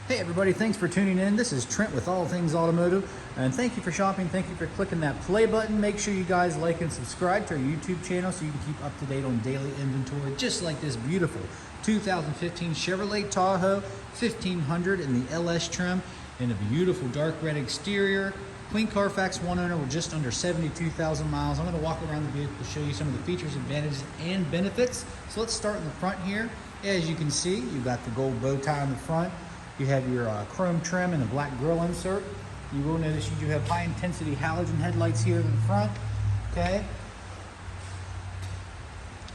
Hey everybody, thanks for tuning in. This is Trent with All Things Automotive, and thank you for shopping. Thank you for clicking that play button. Make sure you guys like and subscribe to our YouTube channel so you can keep up to date on daily inventory, just like this beautiful 2015 Chevrolet Tahoe 1500 in the LS trim in a beautiful dark red exterior. Clean Carfax, one owner with just under 72,000 miles. I'm going to walk around the vehicle to show you some of the features, advantages, and benefits. So let's start in the front here. As you can see, you've got the gold bow tie in the front. You have your chrome trim and a black grille insert. You will notice you do have high intensity halogen headlights here in the front. Okay.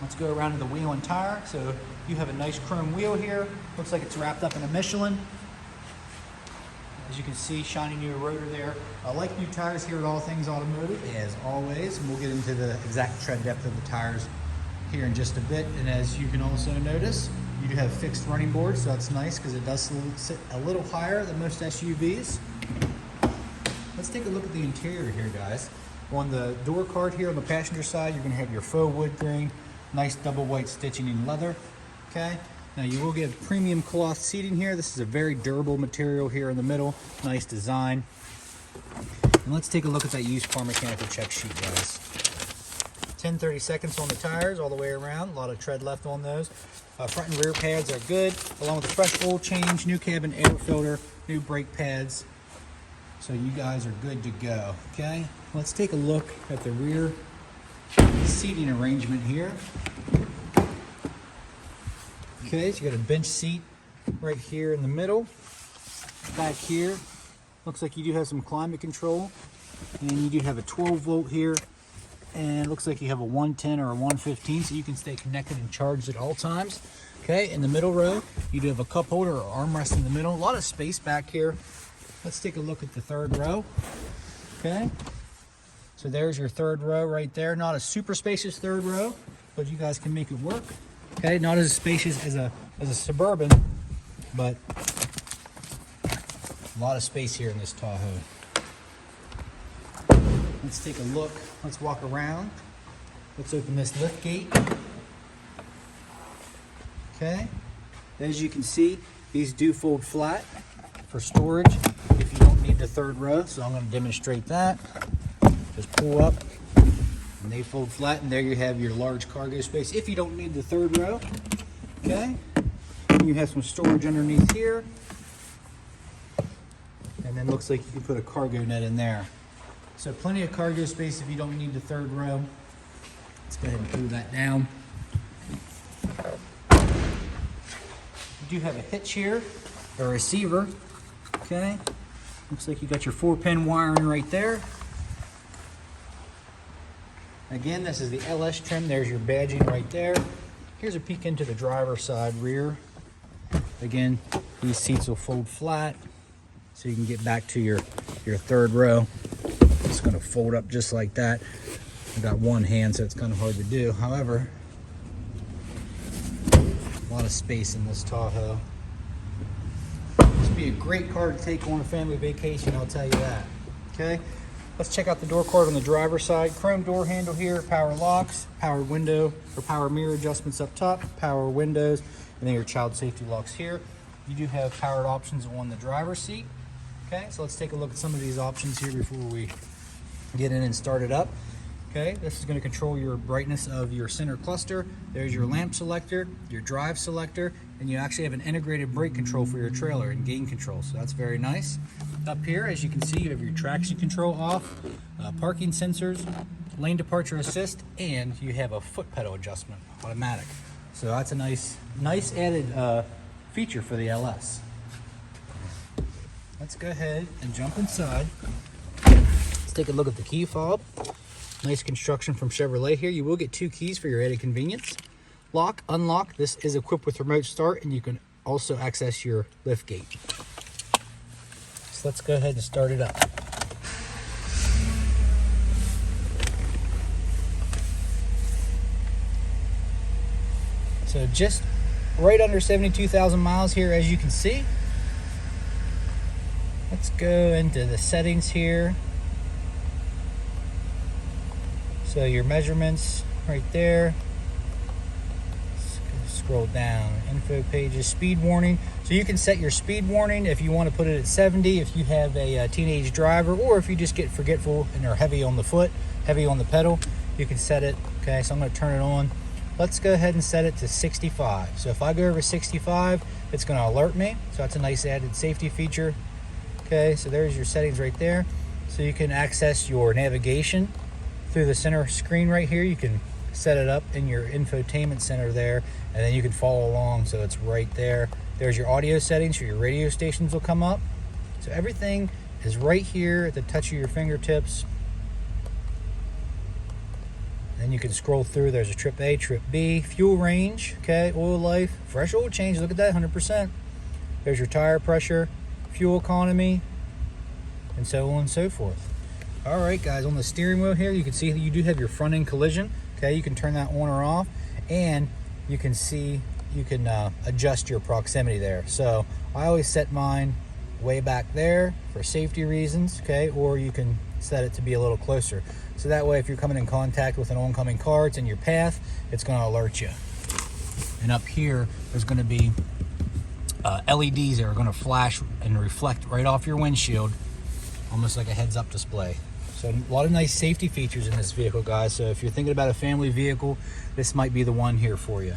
Let's go around to the wheel and tire. So you have a nice chrome wheel here. Looks like it's wrapped up in a Michelin. As you can see, shiny new rotor there. I like new tires here at All Things Automotive, as always. And we'll get into the exact tread depth of the tires here in just a bit. And as you can also notice, you do have fixed running boards, so that's nice because it does sit a little higher than most SUVs. Let's take a look at the interior here, guys. On the door card here on the passenger side, you're going to have your faux wood grain, nice double white stitching in leather. Okay. Now you will get premium cloth seating here. This is a very durable material here in the middle. Nice design. And let's take a look at that used car mechanical check sheet, guys. 10-30 seconds on the tires all the way around. A lot of tread left on those. Front and rear pads are good, along with a fresh oil change, new cabin air filter, new brake pads. So you guys are good to go. Okay, let's take a look at the rear seating arrangement here. Okay, so you got a bench seat right here in the middle. Back here, looks like you do have some climate control, and you do have a 12-volt here. And it looks like you have a 110 or a 115, so you can stay connected and charged at all times. Okay, in the middle row, you do have a cup holder or armrest in the middle. A lot of space back here. Let's take a look at the third row. Okay, so there's your third row right there. Not a super spacious third row, but you guys can make it work. Okay, not as spacious as a Suburban, but a lot of space here in this Tahoe. Let's take a look. Let's walk around. Let's open this lift gate. Okay. As you can see, these do fold flat for storage if you don't need the third row. So I'm going to demonstrate that. Just pull up and they fold flat, and there you have your large cargo space if you don't need the third row. Okay. You have some storage underneath here. And then looks like you can put a cargo net in there. So plenty of cargo space if you don't need the third row. Let's go ahead and pull that down. You do have a hitch here, a receiver. Okay. Looks like you got your 4-pin wiring right there. Again, this is the LS trim. There's your badging right there. Here's a peek into the driver's side rear. Again, these seats will fold flat so you can get back to your third row. It's going to fold up just like that. I've got one hand, so it's kind of hard to do. However, a lot of space in this Tahoe. This would be a great car to take on a family vacation, I'll tell you that. Okay, let's check out the door card on the driver's side. Chrome door handle here, power locks, power window or power mirror adjustments up top, power windows, and then your child safety locks here. You do have powered options on the driver's seat. Okay, so let's take a look at some of these options here before we get in and start it up. Okay, this is going to control your brightness of your center cluster. There's your lamp selector, your drive selector, and you actually have an integrated brake control for your trailer and gain control, so that's very nice. Up here, as you can see, you have your traction control off, parking sensors, lane departure assist, and you have a foot pedal adjustment, automatic. So that's a nice added feature for the LS. Let's go ahead and jump inside. Let's take a look at the key fob. Nice construction from Chevrolet here. You will get 2 keys for your added convenience. Lock, unlock. This is equipped with remote start, and you can also access your lift gate. So let's go ahead and start it up. So just right under 72,000 miles here, as you can see. Let's go into the settings here. So your measurements right there. Let's scroll down. Info pages, speed warning. So you can set your speed warning if you want to put it at 70 if you have a teenage driver, or if you just get forgetful and are heavy on the foot, heavy on the pedal, you can set it. Okay, so I'm going to turn it on. Let's go ahead and set it to 65. So if I go over 65, it's going to alert me. So that's a nice added safety feature. Okay, so there's your settings right there. So you can access your navigation through the center screen right here. You can set it up in your infotainment center there, and then you can follow along, so it's right there. There's your audio settings, so your radio stations will come up. So everything is right here at the touch of your fingertips. Then you can scroll through. There's a trip A, trip B, fuel range, okay, oil life, fresh oil change, look at that, 100%. There's your tire pressure, fuel economy, and so on and so forth. All right, guys, on the steering wheel here, you can see that you do have your front end collision. Okay, you can turn that on or off, and you can see you can adjust your proximity there. So I always set mine way back there for safety reasons, okay, or you can set it to be a little closer. So that way, if you're coming in contact with an oncoming car, it's in your path, it's going to alert you. And up here, there's going to be LEDs that are going to flash and reflect right off your windshield, almost like a heads-up display. So a lot of nice safety features in this vehicle, guys. So if you're thinking about a family vehicle, this might be the one here for you.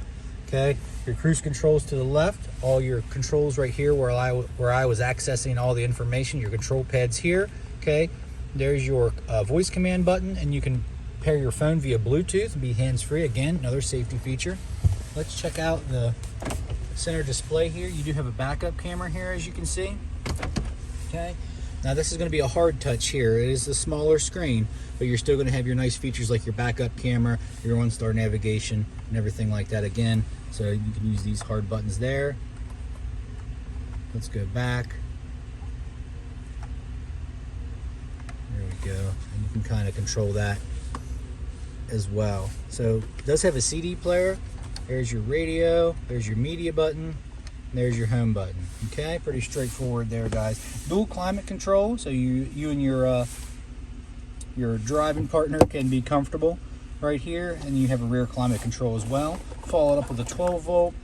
Okay, your cruise controls to the left, all your controls right here where I was accessing all the information, your control pads here. Okay, there's your voice command button, and you can pair your phone via Bluetooth and be hands-free. Again, another safety feature. Let's check out the center display here. You do have a backup camera here, as you can see. Okay. Now this is going to be a hard touch here. It is a smaller screen, but you're still going to have your nice features like your backup camera, your OnStar navigation, and everything like that again. So you can use these hard buttons there. Let's go back. There we go. And you can kind of control that as well. So it does have a CD player. There's your radio. There's your media button. There's your home button. Okay, pretty straightforward there, guys. Dual climate control, so you and your driving partner can be comfortable right here, and you have a rear climate control as well. Followed up with a 12-volt,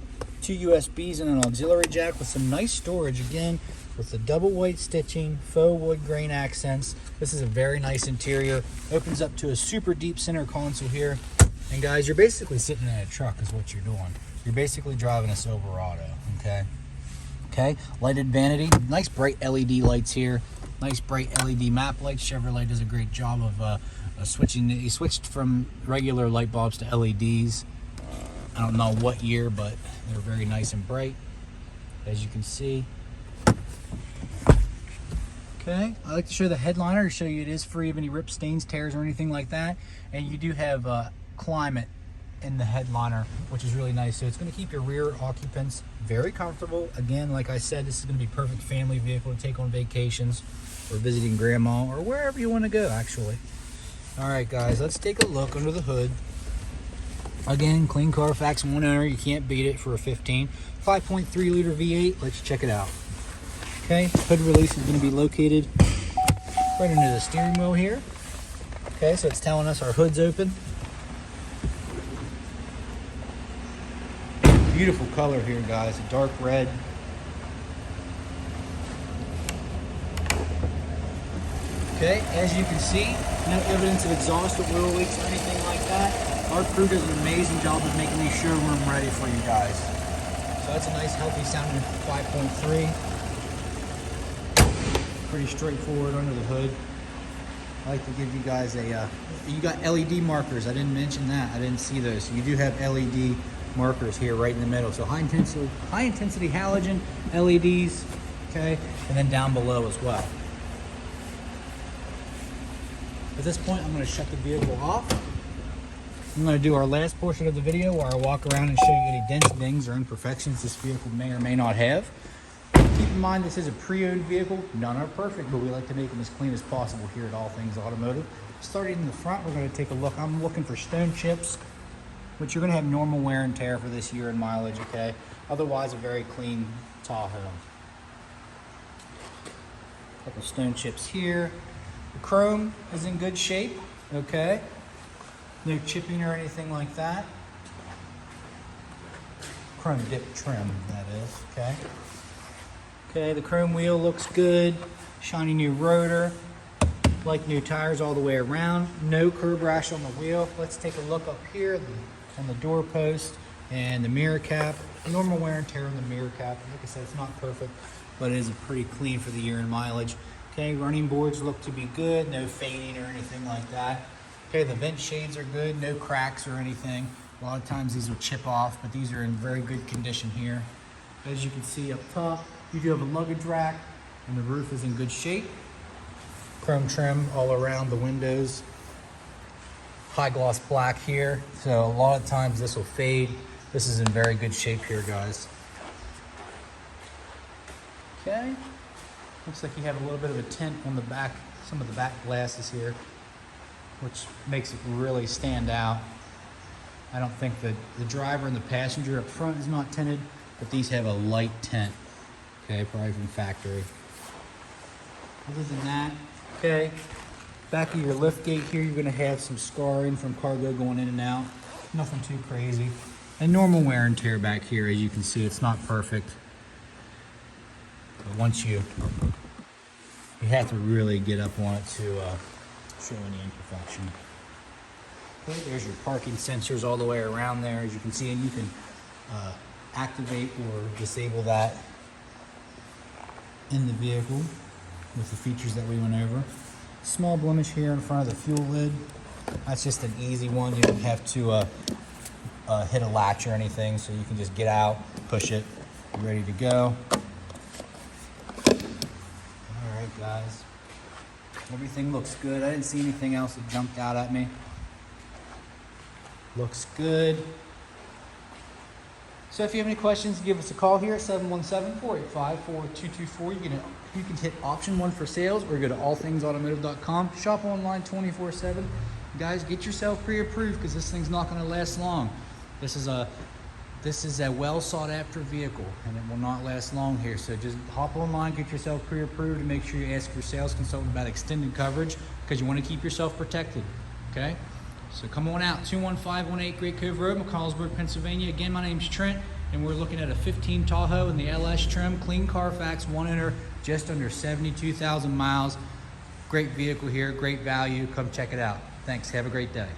2 USBs, and an auxiliary jack with some nice storage again, with the double white stitching, faux wood grain accents. This is a very nice interior. Opens up to a super deep center console here, and guys, you're basically sitting in a truck is what you're doing. You're basically driving a Silverado, okay? Okay, lighted vanity, nice bright LED lights here, nice bright LED map lights. Chevrolet does a great job of switching. He switched from regular light bulbs to LEDs. I don't know what year, but they're very nice and bright, as you can see. Okay, I like to show the headliner to show you it is free of any rips, stains, tears, or anything like that. And you do have climate in the headliner, which is really nice. So it's going to keep your rear occupants very comfortable. Again, like I said, this is going to be a perfect family vehicle to take on vacations or visiting grandma or wherever you want to go, actually. All right, guys, let's take a look under the hood. Again, clean Carfax, one owner, you can't beat it for a 15. 5.3 liter V8, let's check it out. Okay, hood release is going to be located right under the steering wheel here. Okay, so it's telling us our hood's open. Beautiful color here, guys, a dark red. Okay, as you can see, no evidence of exhaust or oil leaks or anything like that. Our crew does an amazing job of making these showroom ready for you guys. So that's a nice healthy sounding 5.3. Pretty straightforward under the hood. I like to give you guys a, you got LED markers. I didn't mention that. I didn't see those. So you do have LED markers here right in the middle. So high intensity halogen LEDs, okay, and then down below as well. At this point, I'm going to shut the vehicle off. I'm going to do our last portion of the video where I walk around and show you any dents, dings, or imperfections this vehicle may or may not have. Keep in mind, this is a pre-owned vehicle. None are perfect, but we like to make them as clean as possible here at All Things Automotive. Starting in the front, we're going to take a look. I'm looking for stone chips, which you're going to have normal wear and tear for this year and mileage, okay? Otherwise, a very clean Tahoe. Couple stone chips here. The chrome is in good shape, okay? No chipping or anything like that. chrome dip trim, that is, okay? Okay, the chrome wheel looks good. Shiny new rotor. Like new tires all the way around. No curb rash on the wheel. Let's take a look up here on the door post and the mirror cap. Normal wear and tear on the mirror cap. Like I said, it's not perfect, but it is pretty clean for the year and mileage. Okay, running boards look to be good. No fading or anything like that. Okay, the vent shades are good. No cracks or anything. A lot of times these will chip off, but these are in very good condition here. As you can see up top, you do have a luggage rack, and the roof is in good shape. Chrome trim all around the windows. High gloss black here, so a lot of times this will fade. This is in very good shape here, guys. Okay, looks like you have a little bit of a tint on the back, some of the back glasses here, which makes it really stand out. I don't think that the driver and the passenger up front is not tinted, but these have a light tint. Okay, probably from factory. Other than that, okay, back of your lift gate here, you're gonna have some scarring from cargo going in and out. Nothing too crazy. And normal wear and tear back here, as you can see, it's not perfect. But once you have to really get up on it to show any imperfection. Okay, there's your parking sensors all the way around there, as you can see, and you can activate or disable that in the vehicle with the features that we went over. Small blemish here in front of the fuel lid. That's just an easy one. You don't have to hit a latch or anything, so you can just get out, push it, ready to go. All right, guys. Everything looks good. I didn't see anything else that jumped out at me. Looks good. So if you have any questions, give us a call here at 717-485-4224. You can hit option 1 for sales or go to allthingsautomotive.com. Shop online 24/7. Guys, get yourself pre-approved because this thing's not going to last long. This is a well sought after vehicle and it will not last long here. So just hop online, get yourself pre-approved, and make sure you ask your sales consultant about extended coverage because you want to keep yourself protected. Okay? So come on out, 21518 Great Cove Road, McCallsburg, Pennsylvania. Again, my name's Trent, and we're looking at a 15 Tahoe in the LS trim, clean Carfax, one owner, just under 72,000 miles. Great vehicle here, great value. Come check it out. Thanks, have a great day.